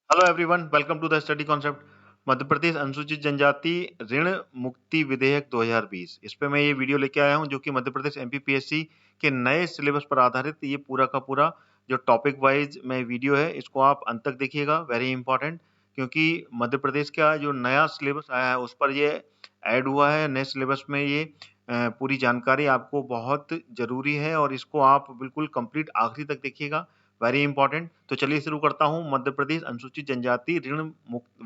Hello everyone, welcome to the study concept. Madhya Pradesh अनुसूचित जनजाति ऋण मुक्ति विधेयक 2020। इस पे मैं ये वीडियो लेके आया हूँ जो कि मध्य प्रदेश एमपीपीएससी के नए सिलेबस पर आधारित ये पूरा का पूरा जो टॉपिक वाइज में वीडियो है, इसको आप अंत तक देखिएगा। वेरी इंपॉर्टेंट, क्योंकि मध्य प्रदेश का जो नया सिलेबस आया है उस पर ये ऐड हुआ है। नए सिलेबस में ये पूरी जानकारी आपको बहुत जरूरी है और इसको आप बिल्कुल कंप्लीट आखिरी तक देखिएगा। Very important. तो चलिए शुरू करता हूँ। मध्य प्रदेश अनुसूचित जनजाति ऋण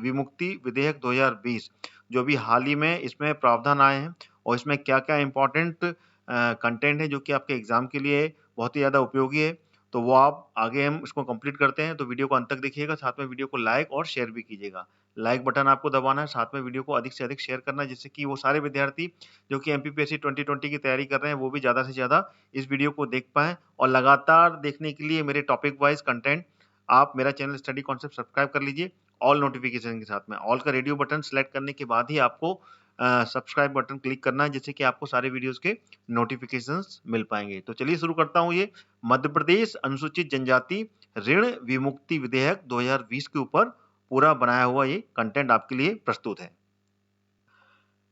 विमुक्ति विधेयक 2020 जो अभी हाल ही में इसमें प्रावधान आए हैं और इसमें क्या क्या इंपॉर्टेंट कंटेंट है जो कि आपके एग्जाम के लिए बहुत ही ज्यादा उपयोगी है, तो वो आप आगे हम इसको कंप्लीट करते हैं। तो वीडियो को अंत तक देखिएगा, साथ में वीडियो को लाइक और शेयर भी कीजिएगा। लाइक बटन आपको दबाना है, साथ में वीडियो को अधिक से अधिक शेयर करना है, जिससे कि वो सारे विद्यार्थी जो कि एमपीपीएससी 2020 की तैयारी कर रहे हैं वो भी ज्यादा से ज्यादा इस वीडियो को देख पाएं। और लगातार देखने के लिए मेरे टॉपिक वाइज कंटेंट आप मेरा चैनल स्टडी कॉन्सेप्ट सब्सक्राइब कर लीजिए ऑल नोटिफिकेशन के साथ में। ऑल का रेडियो बटन सेलेक्ट करने के बाद ही आपको सब्सक्राइब बटन क्लिक करना है, जिससे कि आपको सारे वीडियोस के नोटिफिकेशंस मिल पाएंगे। तो चलिए शुरू करता हूं। ये मध्य प्रदेश अनुसूचित जनजाति ऋण विमुक्ति विधेयक 2020 के ऊपर पूरा बनाया हुआ ये कंटेंट आपके लिए प्रस्तुत है।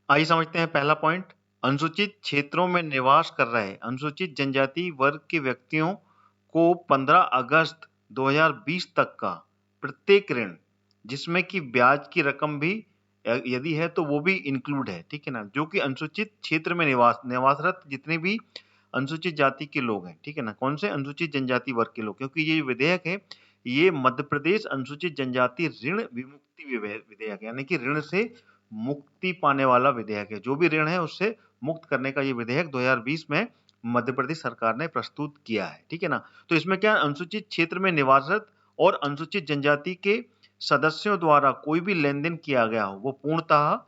आइए समझते हैं पहला पॉइंट। अनुसूचित क्षेत्रों में निवास कर रहे अनुसूचित जनजाति वर्ग के व्यक्तियों को 15 अगस्त 2020 तक का प्रत्येक ऋण, जिसमें कि ब्याज की रकम भी यदि है तो वो भी इंक्लूड है, ठीक है ना, जो कि अनुसूचित क्षेत्र में निवासरत जितने भी अनुसूचित जाति के लोग हैं, ठीक है ना, कौन से अनुसूचित जनजाति वर्ग के लोग, क्योंकि ये विधेयक है ये मध्य प्रदेश अनुसूचित जनजाति ऋण विमुक्ति विधेयक, यानी कि ऋण से मुक्ति पाने वाला विधेयक है। जो भी ऋण है उससे मुक्त करने का ये विधेयक 2020 में मध्य प्रदेश सरकार ने प्रस्तुत किया है, ठीक है ना। तो इसमें क्या, अनुसूचित क्षेत्र में निवासरत और अनुसूचित जनजाति के सदस्यों द्वारा कोई भी लेन देन किया गया हो वो पूर्णतः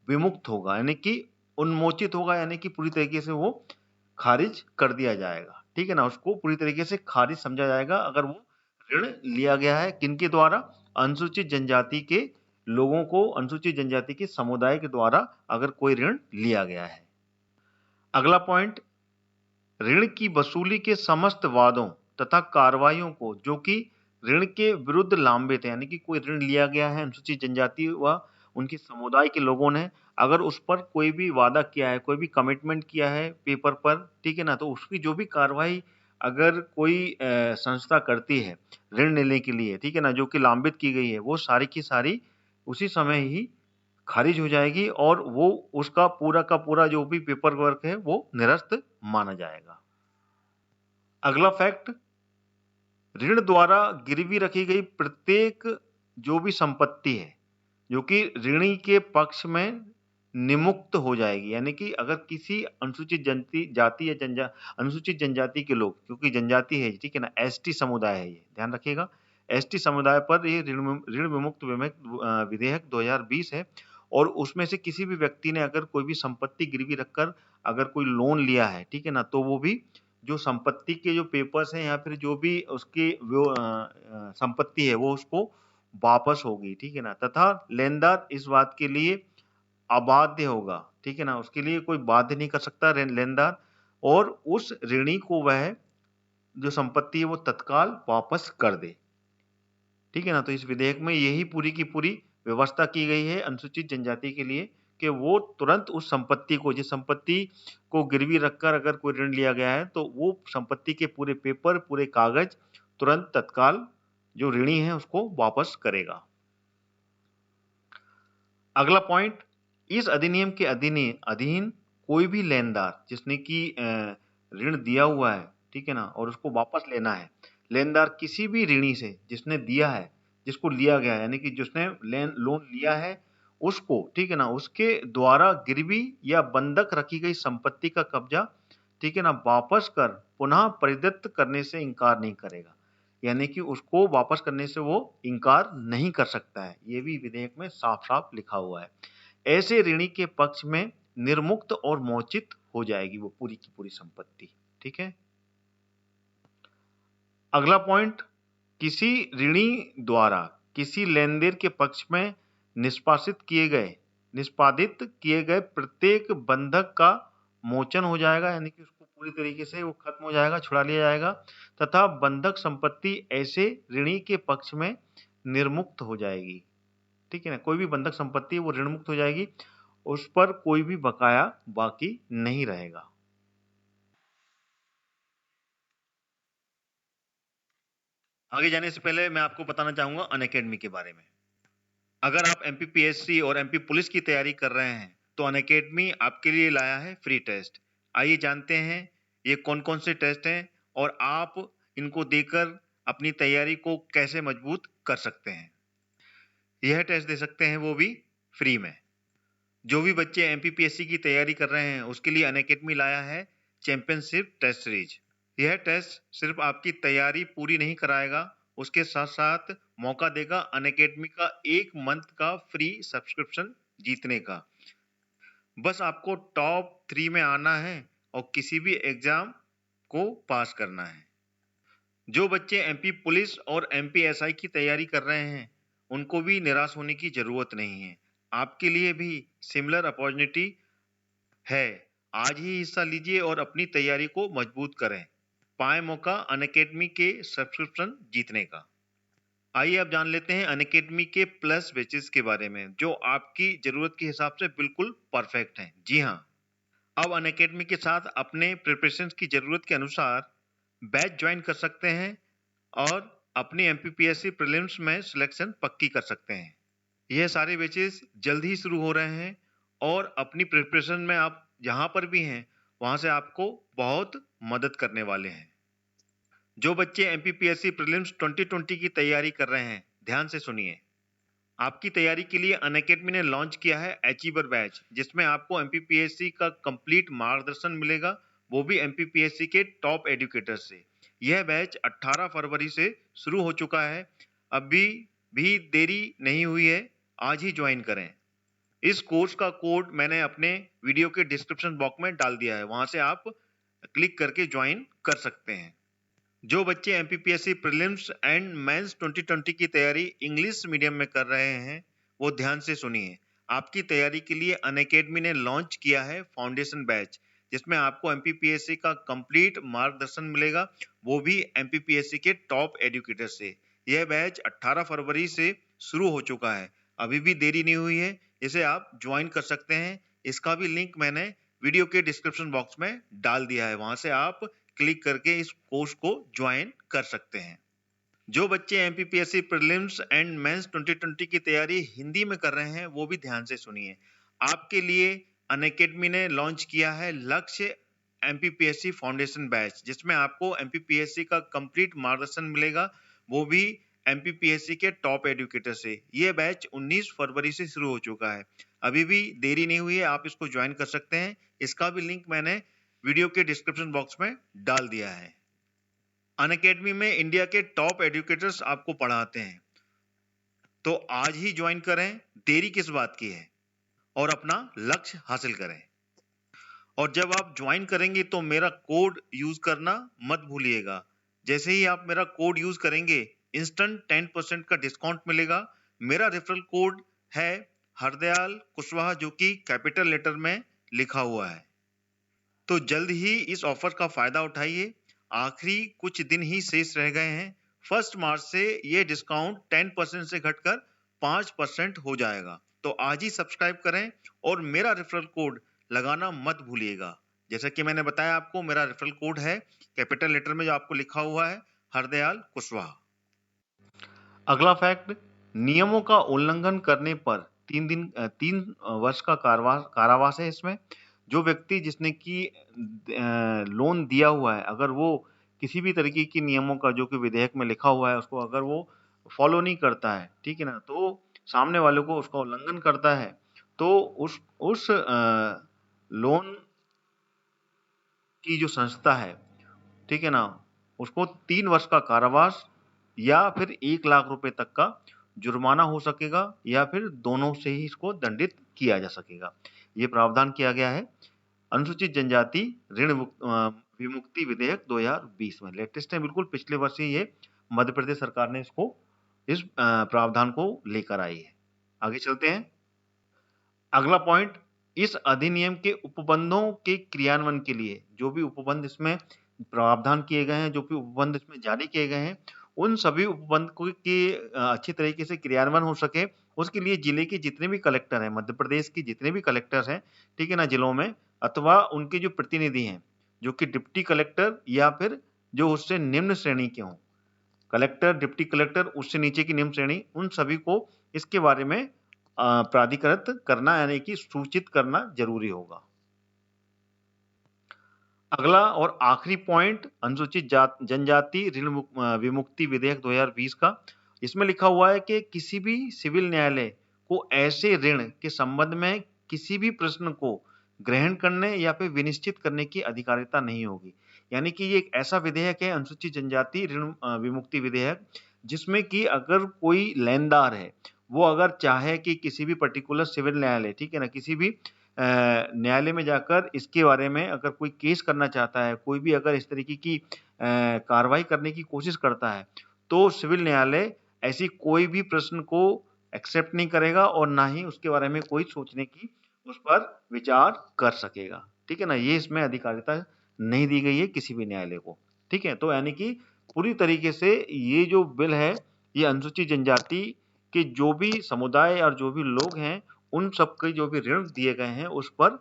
विमुक्त होगा, यानी कि उन्मोचित होगा, यानी कि पूरी तरीके से वो खारिज कर दिया जाएगा, ठीक है ना। उसको पूरी तरीके से खारिज समझा जाएगा अगर वो ऋण लिया गया है किनके द्वारा, अनुसूचित जनजाति के लोगों को, अनुसूचित जनजाति के समुदाय के द्वारा अगर कोई ऋण लिया गया है। अगला पॉइंट, ऋण की वसूली के समस्त वादों तथा कार्रवाइयों को जो कि ऋण के विरुद्ध लांबित है, यानी कि कोई ऋण लिया गया है अनुसूचित जनजाति व उनके समुदाय के लोगों ने अगर उस पर कोई भी वादा किया है, कोई भी कमिटमेंट किया है पेपर पर, ठीक है ना, तो उसकी जो भी कार्रवाई अगर कोई संस्था करती है ऋण लेने के लिए, ठीक है ना, जो कि लांबित की गई है, वो सारी की सारी उसी समय ही खारिज हो जाएगी और वो उसका पूरा का पूरा जो भी पेपर वर्क है वो निरस्त माना जाएगा। अगला फैक्ट, ऋण द्वारा गिरवी रखी गई प्रत्येक जो भी संपत्ति है जो कि ऋणी के पक्ष में निमुक्त हो जाएगी, यानी कि अगर किसी अनुसूचित जाति या अनुसूचित जनजाति के लोग, क्योंकि जनजाति है, ठीक है ना, एसटी समुदाय है, ये ध्यान रखिएगा, एसटी समुदाय पर ये ऋण विमुक्त विधेयक 2020 है। और उसमें से किसी भी व्यक्ति ने अगर कोई भी संपत्ति गिरवी रखकर अगर कोई लोन लिया है, ठीक है ना, तो वो भी जो संपत्ति के जो पेपर्स हैं या फिर जो भी उसकी वो संपत्ति है वो उसको वापस होगी, ठीक है ना, तथा लेनदार इस बात के लिए अबाध्य होगा, ठीक है ना, उसके लिए कोई बाध्य नहीं कर सकता लेनदार, और उस ऋणी को वह जो संपत्ति है वो तत्काल वापस कर दे, ठीक है ना। तो इस विधेयक में यही पूरी की पूरी व्यवस्था की गई है अनुसूचित जनजाति के लिए कि वो तुरंत उस संपत्ति को, जिस संपत्ति को गिरवी रखकर अगर कोई ऋण लिया गया है तो वो संपत्ति के पूरे पेपर, पूरे कागज तुरंत तत्काल जो ऋणी है उसको वापस करेगा। अगला पॉइंट, इस अधिनियम के अधीन कोई भी लेनदार जिसने की ऋण दिया हुआ है, ठीक है ना, और उसको वापस लेना है, लेनदार किसी भी ऋणी से जिसने दिया है, जिसको लिया गया है, यानी कि जिसने लोन लिया है उसको, ठीक है ना, उसके द्वारा गिरवी या बंधक रखी गई संपत्ति का कब्जा, ठीक है ना, वापस कर पुनः परिदत्त करने से इनकार नहीं करेगा, यानी कि उसको वापस करने से वो इनकार नहीं कर सकता है। ये भी विधेयक में साफ साफ लिखा हुआ है। ऐसे ऋणी के पक्ष में निर्मुक्त और मोचित हो जाएगी वो पूरी की पूरी संपत्ति, ठीक है। अगला पॉइंट, किसी ऋणी द्वारा किसी लेनदेन के पक्ष में निष्पादित किए गए प्रत्येक बंधक का मोचन हो जाएगा, यानी कि उसको पूरी तरीके से वो खत्म हो जाएगा, छुड़ा लिया जाएगा, तथा बंधक संपत्ति ऐसे ऋणी के पक्ष में निर्मुक्त हो जाएगी। ठीक है ना, कोई भी बंधक संपत्ति वो ऋण मुक्त हो जाएगी, उस पर कोई भी बकाया बाकी नहीं रहेगा। आगे जाने से पहले मैं आपको बताना चाहूंगा अनअकैडमी के बारे में। अगर आप एमपीपीएससी और एमपी पुलिस की तैयारी कर रहे हैं तो अनअकैडमी आपके लिए लाया है फ्री टेस्ट। आइए जानते हैं ये कौन कौन से टेस्ट हैं और आप इनको देकर अपनी तैयारी को कैसे मजबूत कर सकते हैं। यह टेस्ट दे सकते हैं वो भी फ्री में। जो भी बच्चे एमपीपीएससी की तैयारी कर रहे हैं उसके लिए अनअकैडमी लाया है चैंपियनशिप टेस्ट सीरीज। यह टेस्ट सिर्फ आपकी तैयारी पूरी नहीं कराएगा, उसके साथ साथ मौका देगा अनअकैडमी का 1 मंथ का फ्री सब्सक्रिप्शन जीतने का। बस आपको टॉप 3 में आना है और किसी भी एग्जाम को पास करना है। जो बच्चे एमपी पुलिस और एमपी एसआई की तैयारी कर रहे हैं उनको भी निराश होने की जरूरत नहीं है। आपके लिए भी सिमिलर अपॉर्चुनिटी है। आज ही हिस्सा लीजिए और अपनी तैयारी को मजबूत करें। पाए मौका अनअकैडमी के सब्सक्रिप्शन जीतने का। आइए अब जान लेते हैं अनअकैडमी के प्लस बैचेस के बारे में जो आपकी जरूरत के हिसाब से बिल्कुल परफेक्ट हैं। जी हाँ, अब अनअकैडमी के साथ अपने प्रिपरेशन की जरूरत के अनुसार बैच ज्वाइन कर सकते हैं और अपनी एमपीपीएससी प्रीलिम्स में सिलेक्शन पक्की कर सकते हैं। यह सारे बैचेस जल्द ही शुरू हो रहे हैं और अपनी प्रिपरेशन में आप जहां पर भी हैं वहां से आपको बहुत मदद करने वाले हैं। जो बच्चे एमपीपीएससी प्रीलिम्स 2020 की तैयारी कर रहे हैं ध्यान से सुनिए। आपकी तैयारी के लिए अनअकैडमी ने लॉन्च किया है अचीवर बैच, जिसमें आपको एमपीपीएससी का कंप्लीट मार्गदर्शन मिलेगा, वो भी एमपीपीएससी के टॉप एजुकेटर से। यह बैच 18 फरवरी से शुरू हो चुका है। अभी भी देरी नहीं हुई है, आज ही ज्वाइन करें। इस कोर्स का कोड मैंने अपने वीडियो के डिस्क्रिप्शन बॉक्स में डाल दिया है, वहां से आप क्लिक करके ज्वाइन कर सकते हैं। जो बच्चे एमपीपीएससी प्रीलिम्स एंड मेंस 2020 की तैयारी इंग्लिश मीडियम में कर रहे हैं वो ध्यान से सुनिए। आपकी तैयारी के लिए अनअकैडमी ने लॉन्च किया है फाउंडेशन बैच, जिसमें आपको एमपीपीएससी का कंप्लीट मार्गदर्शन मिलेगा, वो भी एमपीपीएससी के टॉप एजुकेटर से। यह बैच 18 फरवरी से शुरू हो चुका है, अभी भी देरी नहीं हुई है, इसे आप ज्वाइन कर सकते हैं। इसका भी लिंक मैंने वीडियो के डिस्क्रिप्शन बॉक्स में डाल दिया है, वहां से आप क्लिक करके इस कोर्स को ज्वाइन कर सकते हैं। जो बच्चे एमपीपीएससी प्रीलिम्स एंड मेंस 2020 की तैयारी हिंदी में कर रहे हैं वो भी ध्यान से सुनिए। आपके लिए अनअकैडमी ने लॉन्च किया है लक्ष्य एमपीपीएससी फाउंडेशन बैच, जिसमें आपको एमपीपीएससी का कंप्लीट मार्गदर्शन मिलेगा, वो भी एमपीपीएससी के टॉप एजुकेटर से। यह बैच 19 फरवरी से शुरू हो चुका है, अभी भी देरी नहीं हुई है, आप इसको ज्वाइन कर सकते हैं। इसका भी लिंक मैंने वीडियो के डिस्क्रिप्शन बॉक्स में डाल दिया है। अनअकैडमी में इंडिया के टॉप एजुकेटर्स आपको पढ़ाते हैं, तो आज ही ज्वाइन करें, देरी किस बात की है, और अपना लक्ष्य हासिल करें। और जब आप ज्वाइन करेंगे तो मेरा कोड यूज करना मत भूलिएगा। जैसे ही आप मेरा कोड यूज करेंगे इंस्टेंट 10% का डिस्काउंट मिलेगा। मेरा रेफरल कोड है हरदयाल कुशवाहा, जो कि कैपिटल लेटर में लिखा हुआ है। तो जल्द ही इस ऑफर का फायदा उठाइए, आखिरी कुछ दिन ही शेष रह गए हैं। 1 मार्च से ये डिस्काउंट 10% से घटकर 5% हो जाएगा। तो आज ही सब्सक्राइब करें और मेरा रेफरल कोड लगाना मत भूलिएगा। जैसा कि मैंने बताया आपको, मेरा रेफरल कोड है कैपिटल लेटर में जो आपको लिखा हुआ है हरदयाल कुशवाहा। अगला फैक्ट, नियमों का उल्लंघन करने पर 3 वर्ष का कारावास है इसमें। जो व्यक्ति जिसने की लोन दिया हुआ है, अगर वो किसी भी तरीके की नियमों का जो कि विधेयक में लिखा हुआ है उसको अगर वो फॉलो नहीं करता है, ठीक है ना, तो सामने वाले को उसका उल्लंघन करता है, तो उस लोन की जो संस्था है, ठीक है ना, उसको 3 वर्ष का कारावास या फिर 1 लाख रुपए तक का जुर्माना हो सकेगा, या फिर दोनों से ही इसको दंडित किया जा सकेगा। ये प्रावधान किया गया है अनुसूचित जनजाति ऋण विमुक्ति विधेयक 2020 में। लेटेस्ट है बिल्कुल, पिछले वर्ष ही ये मध्य प्रदेश सरकार ने इस प्रावधान को लेकर आई है। आगे चलते हैं। अगला पॉइंट, इस अधिनियम के उपबंधों के क्रियान्वयन के लिए जो भी उपबंध इसमें प्रावधान किए गए हैं, जो भी उपबंध इसमें जारी किए गए हैं, उन सभी उपबंध के अच्छी तरीके से क्रियान्वयन हो सके, उसके लिए जिले के जितने भी कलेक्टर हैं, मध्य प्रदेश के जितने भी कलेक्टर्स हैं, ठीक है ना, जिलों में, अथवा उनके जो प्रतिनिधि हैं, जो कि डिप्टी कलेक्टर या फिर जो उससे निम्न श्रेणी के हों, कलेक्टर, डिप्टी कलेक्टर, उससे नीचे की निम्न श्रेणी, उन सभी को इसके बारे में प्राधिकृत करना यानी कि सूचित करना जरूरी होगा। अगला और आखिरी पॉइंट अनुसूचित जनजाति ऋण विमुक्ति विधेयक 2020 का, इसमें लिखा हुआ है कि किसी भी सिविल न्यायालय को ऐसे ऋण के संबंध में किसी भी प्रश्न को ग्रहण करने या फिर विनिश्चित करने की अधिकारिता नहीं होगी। यानी कि ये एक ऐसा विधेयक है, अनुसूचित जनजाति ऋण विमुक्ति विधेयक, जिसमें कि अगर कोई लेनदार है, वो अगर चाहे कि किसी भी पर्टिकुलर सिविल न्यायालय, ठीक है ना, किसी भी न्यायालय में जाकर इसके बारे में अगर कोई केस करना चाहता है, कोई भी अगर इस तरीके की कार्रवाई करने की कोशिश करता है, तो सिविल न्यायालय ऐसी कोई भी प्रश्न को एक्सेप्ट नहीं करेगा और ना ही उसके बारे में कोई सोचने की उस पर विचार कर सकेगा। ठीक है ना, ये इसमें अधिकारिता नहीं दी गई है किसी भी न्यायालय को। ठीक है, तो यानी कि पूरी तरीके से ये जो बिल है, ये अनुसूचित जनजाति के जो भी समुदाय और जो भी लोग हैं, उन सबके जो भी ऋण दिए गए हैं उस पर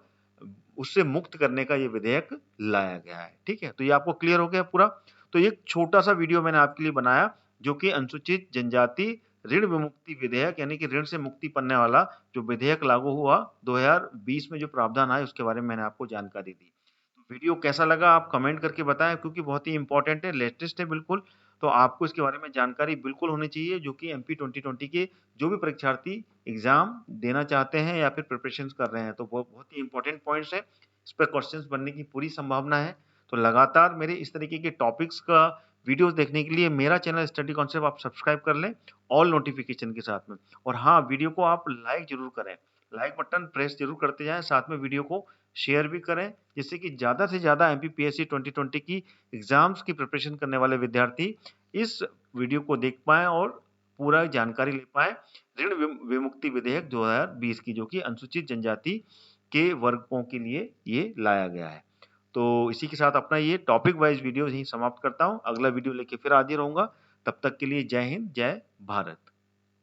उससे मुक्त करने का ये विधेयक लाया गया है। ठीक है, तो ये आपको क्लियर हो गया पूरा। तो एक छोटा सा वीडियो मैंने आपके लिए बनाया जो कि अनुसूचित जनजाति ऋण विमुक्ति विधेयक यानी कि ऋण से मुक्ति पाने वाला जो विधेयक लागू हुआ 2020 में जो प्रावधान आए उसके बारे में मैंने आपको जानकारी दी। वीडियो कैसा लगा आप कमेंट करके बताएं, क्योंकि बहुत ही इंपॉर्टेंट है, लेटेस्ट है बिल्कुल, तो आपको इसके बारे में जानकारी बिल्कुल होनी चाहिए, जो कि एमपी 2020 के जो भी परीक्षार्थी एग्जाम देना चाहते हैं या फिर प्रिपरेशन कर रहे हैं, तो वो बहुत ही इंपॉर्टेंट पॉइंट्स है, इस पर क्वेश्चंस बनने की पूरी संभावना है। तो लगातार मेरे इस तरीके के टॉपिक्स का वीडियोस देखने के लिए मेरा चैनल स्टडी कॉन्सेप्ट आप सब्सक्राइब कर लें ऑल नोटिफिकेशन के साथ में। और हाँ, वीडियो को आप लाइक जरूर करें, लाइक बटन प्रेस जरूर करते जाएं, साथ में वीडियो को शेयर भी करें, जिससे कि ज़्यादा से ज़्यादा एमपीपीएससी 2020 की एग्जाम्स की प्रिपरेशन करने वाले विद्यार्थी इस वीडियो को देख पाएं और पूरा जानकारी ले पाएं ऋण विमुक्ति विधेयक 2020 की, जो कि अनुसूचित जनजाति के वर्गों के लिए ये लाया गया है। तो इसी के साथ अपना ये टॉपिक वाइज वीडियो यहीं समाप्त करता हूँ। अगला वीडियो लेके फिर हाजिर रहूंगा। तब तक के लिए जय हिंद, जय भारत।